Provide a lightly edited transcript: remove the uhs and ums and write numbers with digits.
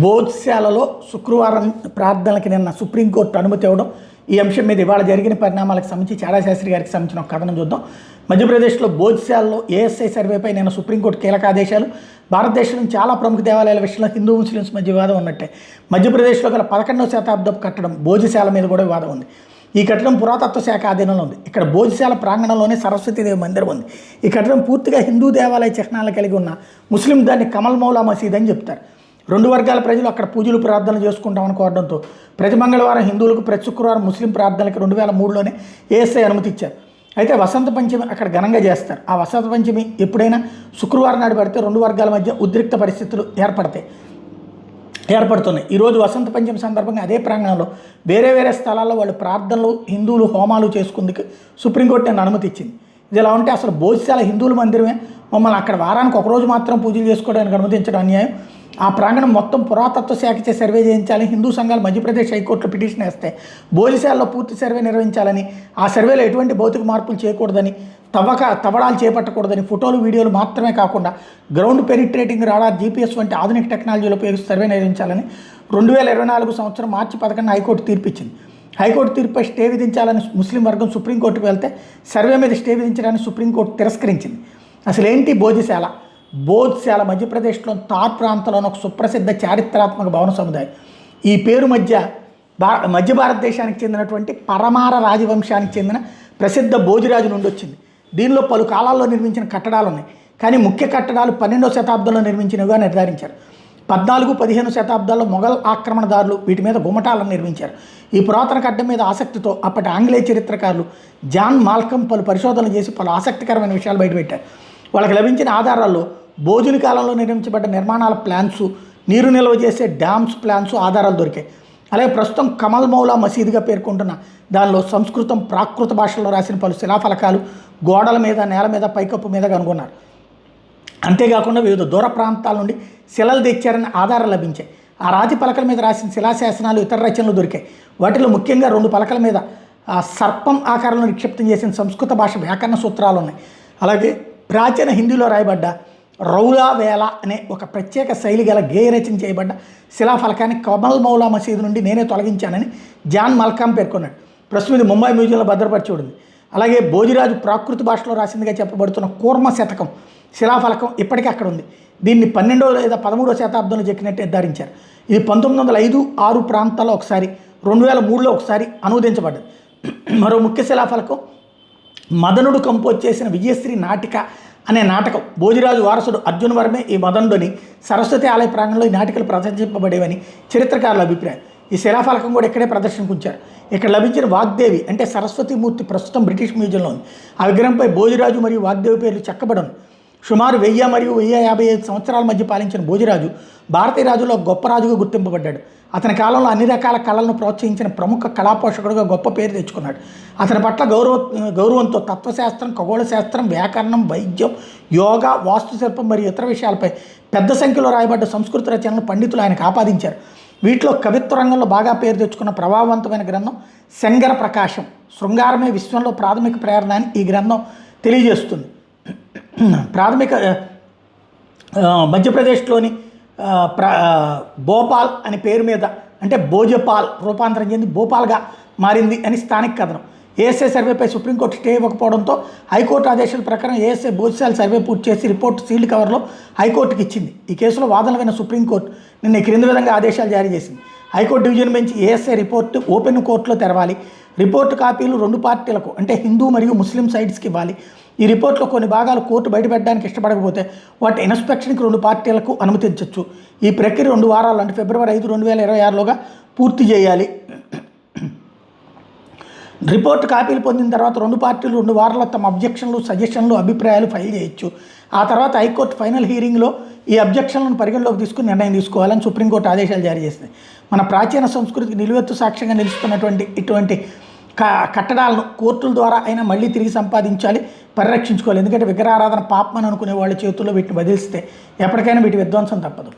బోధ్శాలలో శుక్రవారం ప్రార్థనలకి నిన్న సుప్రీంకోర్టు అనుమతి ఇవ్వడం, ఈ అంశం మీద ఇవాళ జరిగిన పరిణామాలకు సంబంధించి చాడా శాస్త్రి గారికి సంబంధించిన ఒక కథనం చూద్దాం. మధ్యప్రదేశ్లో బోధ్శాలలో ఏఎస్ఐ సర్వేపై నిన్న సుప్రీంకోర్టు కీలక ఆదేశాలు. భారతదేశంలోని చాలా ప్రముఖ దేవాలయాల విషయంలో హిందూ ముస్లిమ్స్ మధ్య వివాదం ఉన్నట్టే మధ్యప్రదేశ్లో గల 11వ శతాబ్దపు కట్టడం భోజశాల మీద కూడా వివాదం ఉంది. ఈ కట్టడం పురాతత్వ శాఖ ఆధీనంలో ఉంది. ఇక్కడ భోజశాల ప్రాంగణంలోనే సరస్వతీదేవి మందిరం ఉంది. ఈ కట్టడం పూర్తిగా హిందూ దేవాలయ చిహ్నాలు కలిగి ఉన్న ముస్లిం దాన్ని కమల్ మౌలా మసీద్ అని చెప్తారు. రెండు వర్గాల ప్రజలు అక్కడ పూజలు ప్రార్థనలు చేసుకుంటామని కోరడంతో ప్రతి మంగళవారం హిందువులకు, ప్రతి శుక్రవారం ముస్లిం ప్రార్థనలకు 2003లోనే ఏఎస్ఐ అనుమతి ఇచ్చారు. అయితే వసంత పంచమి అక్కడ ఘనంగా చేస్తారు. ఆ వసంత పంచమి ఎప్పుడైనా శుక్రవారం నాడు పడితే రెండు వర్గాల మధ్య ఉద్రిక్త పరిస్థితులు ఏర్పడుతున్నాయి. ఈరోజు వసంత పంచమి సందర్భంగా అదే ప్రాంగణంలో వేరే స్థలాల్లో వాళ్ళు ప్రార్థనలు, హిందువులు హోమాలు చేసుకుందుకు సుప్రీంకోర్టు నేను అనుమతి ఇచ్చింది. ఇది ఎలా ఉంటే అసలు భోజశాల హిందువుల మందిరమే, మమ్మల్ని అక్కడ వారానికి ఒకరోజు మాత్రం పూజలు చేసుకోవడానికి అనుమతించడం అన్యాయం. ఆ ప్రాంగణం మొత్తం పురాతత్వ శాఖచే సర్వే చేయించాలని హిందూ సంఘాలు మధ్యప్రదేశ్ హైకోర్టులో పిటిషన్ వేస్తే భోజశాలలో పూర్తి సర్వే నిర్వహించాలని, ఆ సర్వేలో ఎటువంటి భౌతిక మార్పులు చేయకూడదని, తవ్వడాలు చేపట్టకూడదని, ఫోటోలు వీడియోలు మాత్రమే కాకుండా గ్రౌండ్ పెనిట్రేటింగ్ రాడార్, జీపీఎస్ వంటి ఆధునిక టెక్నాలజీలు ఉపయోగిస్తూ సర్వే నిర్వహించాలని 2024 సంవత్సరం మార్చి 11 హైకోర్టు తీర్పిచ్చింది. హైకోర్టు తీర్పుపై స్టే విధించాలని ముస్లిం వర్గం సుప్రీంకోర్టుకు వెళ్తే సర్వే మీద స్టే విధించడానికి సుప్రీంకోర్టు తిరస్కరించింది. అసలు ఏంటి భోజశాల? బోధ్శాల మధ్యప్రదేశ్లోని తార్ ప్రాంతంలోని ఒక సుప్రసిద్ధ చారిత్రాత్మక భవన సముదాయం. ఈ పేరు మధ్య భారతదేశానికి చెందినటువంటి పరమార రాజవంశానికి చెందిన ప్రసిద్ధ భోజరాజు నుండి వచ్చింది. దీనిలో పలు కాలాల్లో నిర్మించిన కట్టడాలు ఉన్నాయి. కానీ ముఖ్య కట్టడాలు 12వ శతాబ్దంలో నిర్మించినవిగా నిర్ధారించారు. 14-15 శతాబ్దాల్లో మొఘల్ ఆక్రమణదారులు వీటి మీద గుమ్మటాలను నిర్మించారు. ఈ పురాతన కట్టడం మీద ఆసక్తితో అప్పటి ఆంగ్లేయ చరిత్రకారులు జాన్ మాల్కమ్ పలు పరిశోధనలు చేసి పలు ఆసక్తికరమైన విషయాలు బయటపెట్టారు. వాళ్ళకి లభించిన ఆధారాల్లో భోజన కాలంలో నిర్మించబడ్డ నిర్మాణాల ప్లాన్స్, నీరు నిల్వ చేసే డ్యామ్స్ ప్లాన్స్ ఆధారాలు దొరికాయి. అలాగే ప్రస్తుతం కమల్ మౌలా మసీదుగా పేర్కొంటున్న దానిలో సంస్కృతం, ప్రాకృత భాషల్లో రాసిన పలు శిలాఫలకాలు గోడల మీద, నేల మీద, పైకప్పు మీద కనుగొన్నారు. అంతేకాకుండా వివిధ దూర ప్రాంతాల నుండి శిలలు తెచ్చారని ఆధారాలు లభించాయి. ఆ రాతి పలకల మీద రాసిన శిలాశాసనాలు, ఇతర రచనలు దొరికాయి. వాటిలో ముఖ్యంగా 2 పలకల మీద సర్పం ఆకారంలో నిక్షిప్తం చేసిన సంస్కృత భాష వ్యాకరణ సూత్రాలు ఉన్నాయి. అలాగే ప్రాచీన హిందీలో రాయబడ్డ రౌలా వేల అనే ఒక ప్రత్యేక శైలి గల గేయ రచన చేయబడ్డ శిలాఫలకాన్ని కమల్ మౌలా మసీదు నుండి నేనే తొలగించానని జాన్ మల్కామ్ పేర్కొన్నాడు. ప్రస్తుతం ఇది ముంబై మ్యూజియంలో భద్రపరిచి ఉంది. అలాగే భోజరాజు ప్రాకృత భాషలో రాసిందిగా చెప్పబడుతున్న కూర్మ శతకం శిలాఫలకం ఇప్పటికీ అక్కడ ఉంది. దీన్ని 12వ లేదా 13వ శతాబ్దంలో చెక్కినట్టు నిర్ధారించారు. ఇది 1905-6 ప్రాంతాల్లో ఒకసారి, 2003లో ఒకసారి అనువదించబడ్డది. మరో ముఖ్య శిలాఫలకం మదనుడు కంపోజ్ చేసిన విజయశ్రీ నాటిక అనే నాటకం. భోజరాజు వారసుడు అర్జున్ వర్మే ఈ మదనుడిని సరస్వతి ఆలయ ప్రాంగణంలో ఈ నాటికలు ప్రదర్శింపబడేవని చరిత్రకారుల అభిప్రాయం. ఈ శిలాఫలకం కూడా ఇక్కడే ప్రదర్శనకు ఉంచారు. ఇక్కడ లభించిన వాగ్దేవి అంటే సరస్వతీమూర్తి ప్రస్తుతం బ్రిటిష్ మ్యూజియంలో ఉంది. ఆ విగ్రహంపై భోజరాజు మరియు వాగ్దేవి పేర్లు చెక్కబడను. సుమారు 1000 మరియు 1055 సంవత్సరాల మధ్య పాలించిన భోజరాజు భారతీయ రాజులో గొప్ప రాజుగా గుర్తింపబడ్డాడు. అతని కాలంలో అన్ని రకాల కళలను ప్రోత్సహించిన ప్రముఖ కళాపోషకుడుగా గొప్ప పేరు తెచ్చుకున్నాడు. అతని పట్ల గౌరవంతో తత్వశాస్త్రం, ఖగోళ శాస్త్రం, వ్యాకరణం, వైద్యం, యోగా, వాస్తుశిల్పం మరియు ఇతర విషయాలపై పెద్ద సంఖ్యలో రాయబడ్డ సంస్కృత రచనలను పండితులు ఆయనకు ఆపాదించారు. వీటిలో కవిత్వ రంగంలో బాగా పేరు తెచ్చుకున్న ప్రభావవంతమైన గ్రంథం శంగర ప్రకాశం. శృంగారమే విశ్వంలో ప్రాథమిక ప్రేరణ అని ఈ గ్రంథం తెలియజేస్తుంది. మధ్యప్రదేశ్లోని భోపాల్ అనే పేరు మీద అంటే భోజపాల్ రూపాంతరం చెంది భోపాల్గా మారింది అని స్థానిక కథనం. ఏఎస్ఐ సర్వేపై సుప్రీంకోర్టు స్టే ఇవ్వకపోవడంతో హైకోర్టు ఆదేశాల ప్రకారం ఏఎస్ఐ భోజశాల సర్వే పూర్తి చేసి రిపోర్టు సీల్డ్ కవర్లో హైకోర్టుకి ఇచ్చింది. ఈ కేసులో వాదనలు విన్న సుప్రీంకోర్టు నిన్న క్రింది విధంగా ఆదేశాలు జారీ చేసింది. High court division bench ASI report open కోర్టులో తెరవాలి. రిపోర్టు కాపీలు 2 పార్టీలకు అంటే హిందూ మరియు ముస్లిం సైడ్స్కి ఇవ్వాలి. ఈ రిపోర్ట్లో కొన్ని భాగాలు కోర్టు బయటపెట్టడానికి ఇష్టపడకపోతే వాటి ఇన్స్పెక్షన్కి 2 పార్టీలకు అనుమతించవచ్చు. ఈ ప్రక్రియ 2 వారాలు అంటే ఫిబ్రవరి 5, 2026లోగా పూర్తి చేయాలి. రిపోర్టు కాపీలు పొందిన తర్వాత 2 పార్టీలు 2 వారాల్లో తమ అబ్జెక్షన్లు, సజెషన్లు, అభిప్రాయాలు ఫైల్ చేయొచ్చు. ఆ తర్వాత హైకోర్టు ఫైనల్ హీరింగ్లో ఈ అబ్జెక్షన్లను పరిగణలోకి తీసుకుని నిర్ణయం తీసుకోవాలని సుప్రీంకోర్టు ఆదేశాలు జారీ చేసింది. మన ప్రాచీన సంస్కృతికి నిలువెత్తు సాక్ష్యంగా నిలుస్తున్నటువంటి ఇటువంటి కట్టడాలను కోర్టుల ద్వారా అయినా మళ్ళీ తిరిగి సంపాదించాలి, పరిరక్షించుకోవాలి. ఎందుకంటే విగ్రహారాధన పాపమని అనుకునే వాళ్ళ చేతుల్లో వీటిని వదిలిస్తే ఎప్పటికైనా వీటి విధ్వంసం తప్పదు.